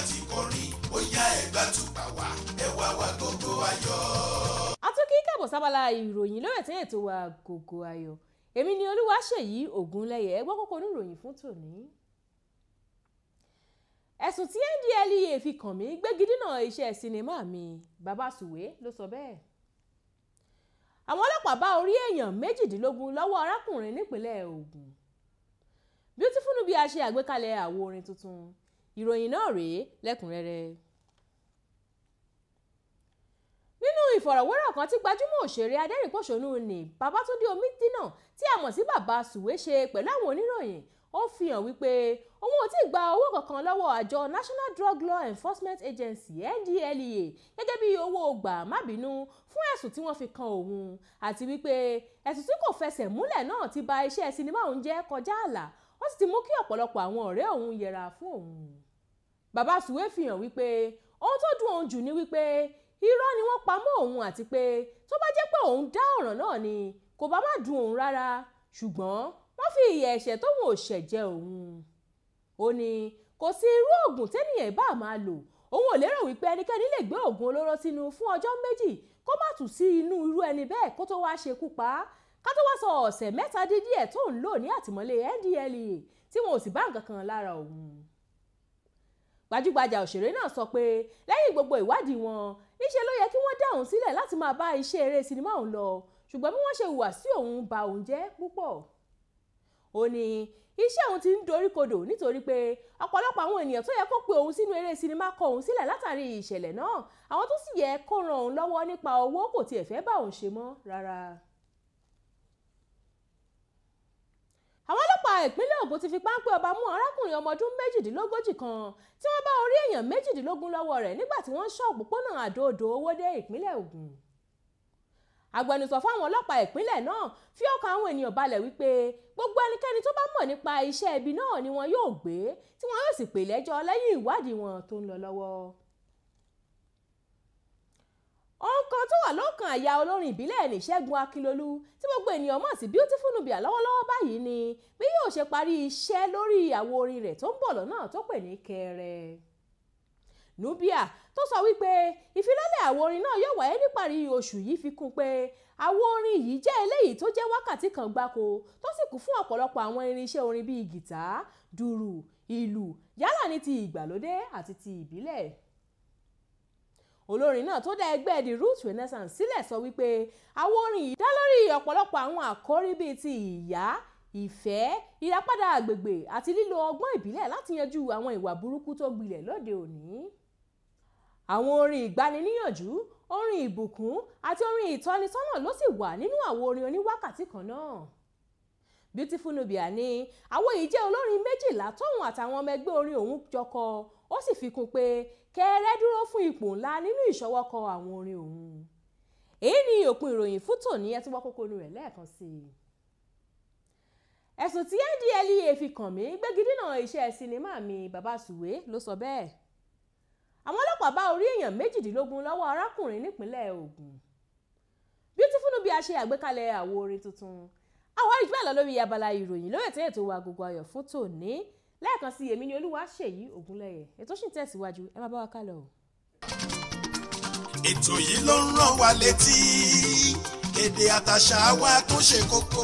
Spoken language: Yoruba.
ti kọrin ó yá ẹgbà tùpà wá ẹwà wa Agogo Ayo. A tún kí káàbọ̀ sábàlá ìròyìn lórí ètò wa Agogo Ayo. Èmi ni Olúwaṣèyí Ògúnlẹ́yẹ. Ẹ gbọ́ kókó oníròyìn fún tòní. Ẹ̀sùn tí NDLEA fi kàn mí gbégi dínà iṣẹ́ sinimá mi, bàbá Suwe ló sọ bẹ́ẹ̀. Àwọn ọlọ́pàá bá orí èèyàn 18 lọ́wọ́ arakunrin nípínlẹ̀ Ogun. Beautiful Nubia ṣe àgbékalẹ̀ àwo orin tuntun. Ìròyìn náà rèé lẹ́kùnrẹ́rẹ́. Nínú ìfọ̀rọ̀wérọ̀ kan tí gbajúmọ̀ òṣèré adẹ́rìn-pòṣónú ni Babátúndé Omídínà tí a mọ̀ sí bàbá Suwe ṣe pẹ̀lú àwọn oníròyìn, ó fi hàn wípé òun ò tí ì gba owó kankan lọ́wọ́ àjọ National Drug Law Enforcement Agency NDLEA gẹ́gẹ́ bí owó gbà má bínú fún ẹ̀sùn tí wọ́n fi kan òun, àti wípé ẹ̀sùn tí kò fẹsẹ̀ múlẹ̀ náà ti ba iṣẹ́ sinimá òun jẹ́ kọjá ààlà, ó sì ti mú kí ọ̀pọ̀lọpọ̀ àwọn ọ̀rẹ́ òun yẹra fún òun. Bàbá Suwe fi hàn wípé ohun tó dùn òun jù ni wípé irọ́ ni wọ́n pa mọ́ òun, àti pé tó bá jẹ́ pé òun dá ọ̀ràn náà ni kò bá má dùn òun rárá, ṣùgbọ́n wọ́n fi ìyà ẹ̀ṣẹ̀ tóun ò ṣẹ̀ jẹ òun. Ó ní kò sí irú oògùn tẹ́nìyàn bá máa lò, òun ò lérò wípé ẹnikẹ́ni lè gbé oògùn olóró sínú fún ọjọ́ 2 kó má tù sí inú irú ẹni bẹ́ẹ̀ kó tó wá ṣekú pa á, ká tó wá sọ ọ̀sẹ̀ 3 dín díẹ̀ tó ń lò ní àtìmọ́lé NDLEA tí wọn ò sì bá nǹkan kan lára òun. Gbajúgbajà òṣèré náà sọ pé lẹ́yìn gbogbo ìwádìí wọn, níṣẹ́ ló yẹ kí wọ́n dá òun sílẹ̀ láti máa bá iṣẹ́ eré sinimá òun lọ, ṣùgbọ́n bí wọ́n ṣe hùwà sí òun bà òun jẹ́ púpọ̀. Ó ní iṣẹ́ òun ti ń doríkodò nítorí pé ọ̀pọ̀lọpọ̀ àwọn ènìyàn tó yẹ kó pe òun sínú eré sinimá kọ òun sílẹ̀ látàrí ìṣẹ̀lẹ̀ náà, àwọn tó sì yẹ kó ran òun lọ́wọ́ nípa owó kò tiẹ̀ fẹ́ bá òun ṣe mọ́ rárá. Àwọn ọlọ́pàá ìpínlẹ̀ Ogun ti fi páńpẹ́ ọba mú arákùnrin ọmọ ọdún 38 kan tí wọ́n bá orí èèyàn 18 lọ́wọ́ rẹ̀ nígbà tí wọ́n ń ṣọ́ òpópónà Àdó-Odò Owódé ìpínlẹ̀ Ogun. Agbẹnusọ fáwọn ọlọ́pàá ìpínlẹ̀ náà fi ọkàn àwọn ènìyàn balẹ̀ wípé gbogbo ẹnikẹ́ni tó bá mọ̀ nípa iṣẹ́ ibi náà ni wọn yóò gbé tí wọn yóò sì pè lẹ́jọ́ lẹ́yìn ìwádìí wọn tó ń lọ lọ́wọ́. Ohun kan tó wà lọ́kàn àyà olórin ìbílẹ̀ ní Ṣẹ́gun Akínlolú tí gbogbo ènìyàn mọ̀ sí Beautiful Nubia lọ́wọ́lọ́wọ́ báyìí ni bí yóò ṣe parí iṣẹ́ lórí àwo orin rẹ̀ tó ń bọ̀ lọ́nà tó pè ní Kẹrẹ. Nubia tó sọ wípé ìfilọ́lẹ̀ àwo orin náà yóò wáyé níparí oṣù yìí fi kún pé àwo orin yìí jẹ́ eléyìí tó jẹ́ wákàtí kan gbáko tó sì kún fún ọ̀pọ̀lọpọ̀ àwọn irinṣẹ́ orin bíi gìtá, dùrù, ìlù, yálà ní ti ìgbàlódé àti ti ìbílẹ̀. Olórin náà tó dá ẹgbẹ́ The Roots Renaissance sílẹ̀ sọ wípé àwo orin yìí dá lórí ọ̀pọ̀lọpọ̀ àwọn àkórí bíi ti ìyá, ìfẹ́, ìràpadà àgbègbè àti lílo ọgbọ́n ìbílẹ̀ láti yanjú àwọn ìwà burúkú tó gbilẹ̀ lóde òní. Àwọn orin ìgbaniníyànjú, orin ìbùkún àti orin ìtọ́nisọ́nà ló sì wà nínú àwo orin oníwákàtí kan náà. Beautiful Nubia ní àwo yìí jẹ́ olórin 12 tóun àtàwọn ọmọ ẹgbẹ́ orin òun jọ kọ, ó sì fi kún pé Kẹrẹ dúró fún ipò ńlá nínú ìṣọwọ́kọ àwọn orin òun. Èyí ni òpin ìròyìn fún tòní, ẹ tún wá kókó inú rẹ̀ lẹ́ẹ̀kan sí i. Ẹ̀sùn tí NDLEA fi kàn mí gbégi dínà iṣẹ́ sinimá mi, bàbá Suwe ló sọ bẹ́ẹ̀. Àwọn ọlọ́pàá bá orí èèyàn 18 lọ́wọ́ arákùnrin nípínlẹ̀ Ogun. Beautiful Nubia ṣe àgbékalẹ̀ àwo orin tuntun. Àwọn ìjọba lọ lórí abala ìròyìn lórí ètò wa Agogo Ayo fún tòní. Lẹ́ẹ̀kan sí èmi ni Olúwaṣèyí Ògúnlẹ́yẹ. Ètò ṣì ń tẹ̀síwájú, ẹ máa bá wa ká lọ. Ètò yìí ló ń rán wa létí èdè àtàṣà wa tó ṣe kókó.